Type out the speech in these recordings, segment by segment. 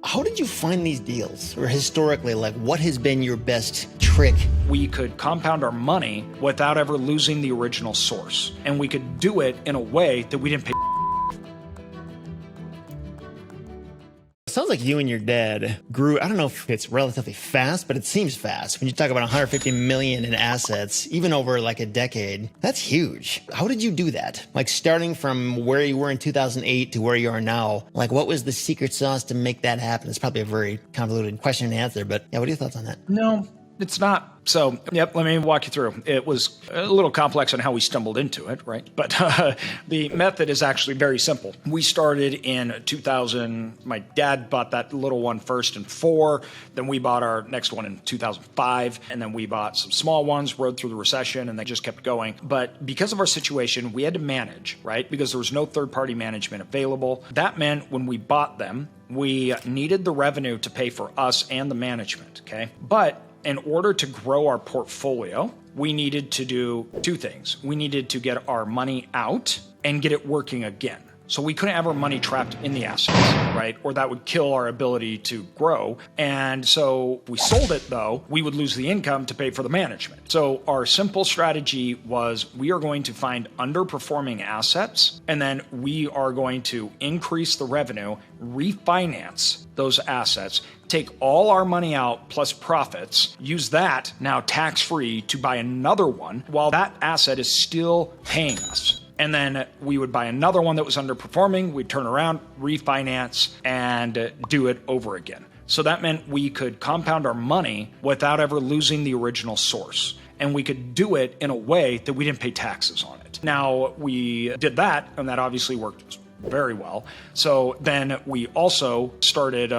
How did you find these deals? Or historically, like what has been your best trick? We could compound our money without ever losing the original source. And we could do it in a way that we didn't pay. It sounds like you and your dad grew, I don't know if it's relatively fast, but it seems fast. When you talk about 150 million in assets, even over like a decade, that's huge. How did you do that? Like starting from where you were in 2008 to where you are now, like what was the secret sauce to make that happen? It's probably a very convoluted question to answer, but yeah, what are your thoughts on that? No, it's not. So, let me walk you through. It was a little complex on how we stumbled into it, right? But the method is actually very simple. We started in 2000. My dad bought that little one first in 2004. Then we bought our next one in 2005. And then we bought some small ones, rode through the recession, and they just kept going. But because of our situation, we had to manage, right? Because there was no third-party management available. That meant when we bought them, we needed the revenue to pay for us and the management, okay? But in order to grow our portfolio, we needed to do two things. We needed to get our money out and get it working again. So we couldn't have our money trapped in the assets, right? Or that would kill our ability to grow. And so if we sold it though, we would lose the income to pay for the management. So our simple strategy was we are going to find underperforming assets, and then we are going to increase the revenue, refinance those assets, take all our money out plus profits, use that now tax-free to buy another one while that asset is still paying us. And then we would buy another one that was underperforming, we'd turn around, refinance, and do it over again. So that meant we could compound our money without ever losing the original source. And we could do it in a way that we didn't pay taxes on it. Now, we did that, and that obviously worked very well. So then we also started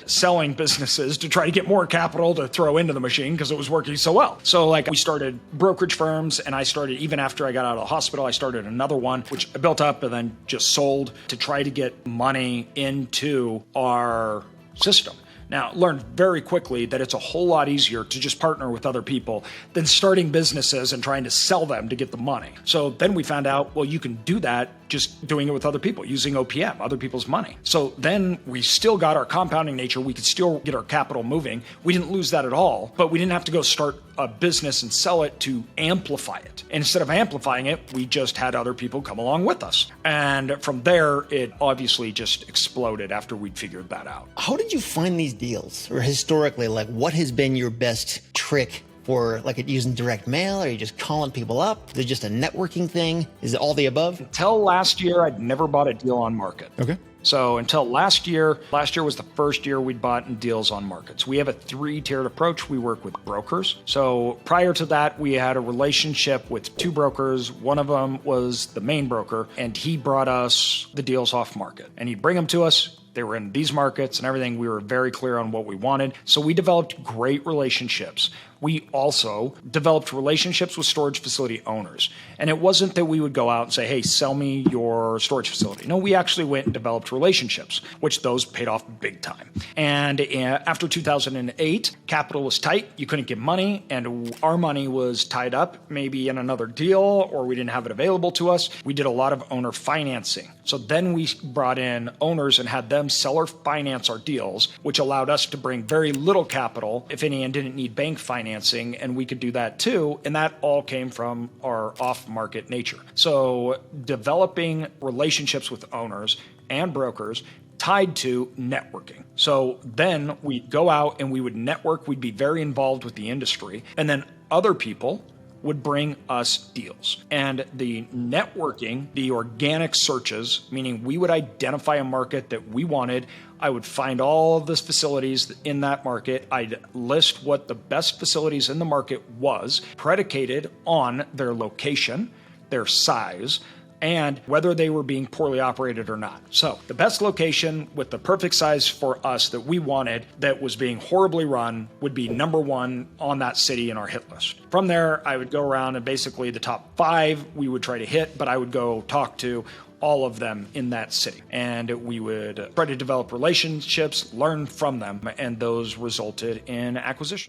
selling businesses to try to get more capital to throw into the machine because it was working so well. So like we started brokerage firms, and I started, even after I got out of the hospital, I started another one, which I built up and then just sold to try to get money into our system. Now, learned very quickly that it's a whole lot easier to just partner with other people than starting businesses and trying to sell them to get the money. So then we found out, well, you can do that just doing it with other people, using OPM, other people's money. So then we still got our compounding nature. We could still get our capital moving. We didn't lose that at all, but we didn't have to go start a business and sell it to amplify it. And instead of amplifying it, we just had other people come along with us. And from there, it obviously just exploded after we'd figured that out. How did you find these deals? Or historically, like what has been your best trick for like using direct mail? Are you just calling people up? Is it just a networking thing? Is it all the above? Until last year, I'd never bought a deal on market. Okay. So until last year was the first year we'd bought deals on markets. We have a 3-tiered approach. We work with brokers. So prior to that, we had a relationship with 2 brokers. One of them was the main broker, and he brought us the deals off market. And he'd bring them to us. They were in these markets and everything. We were very clear on what we wanted. So we developed great relationships. We also developed relationships with storage facility owners. And it wasn't that we would go out and say, hey, sell me your storage facility. No, we actually went and developed relationships, which those paid off big time. And after 2008, capital was tight. You couldn't get money, and our money was tied up maybe in another deal, or we didn't have it available to us. We did a lot of owner financing. So then we brought in owners and had them seller finance our deals, which allowed us to bring very little capital, if any, and didn't need bank financing, and we could do that too. And that all came from our off-market nature. So developing relationships with owners and brokers tied to networking. So then we'd go out and we would network. We'd be very involved with the industry. And then other people would bring us deals. And the networking, the organic searches, meaning we would identify a market that we wanted. I would find all of the facilities in that market. I'd list what the best facilities in the market was, predicated on their location, their size, and whether they were being poorly operated or not. So the best location with the perfect size for us that we wanted that was being horribly run would be number 1 on that city in our hit list. From there, I would go around and basically the top 5 we would try to hit, but I would go talk to all of them in that city. And we would try to develop relationships, learn from them, and those resulted in acquisition.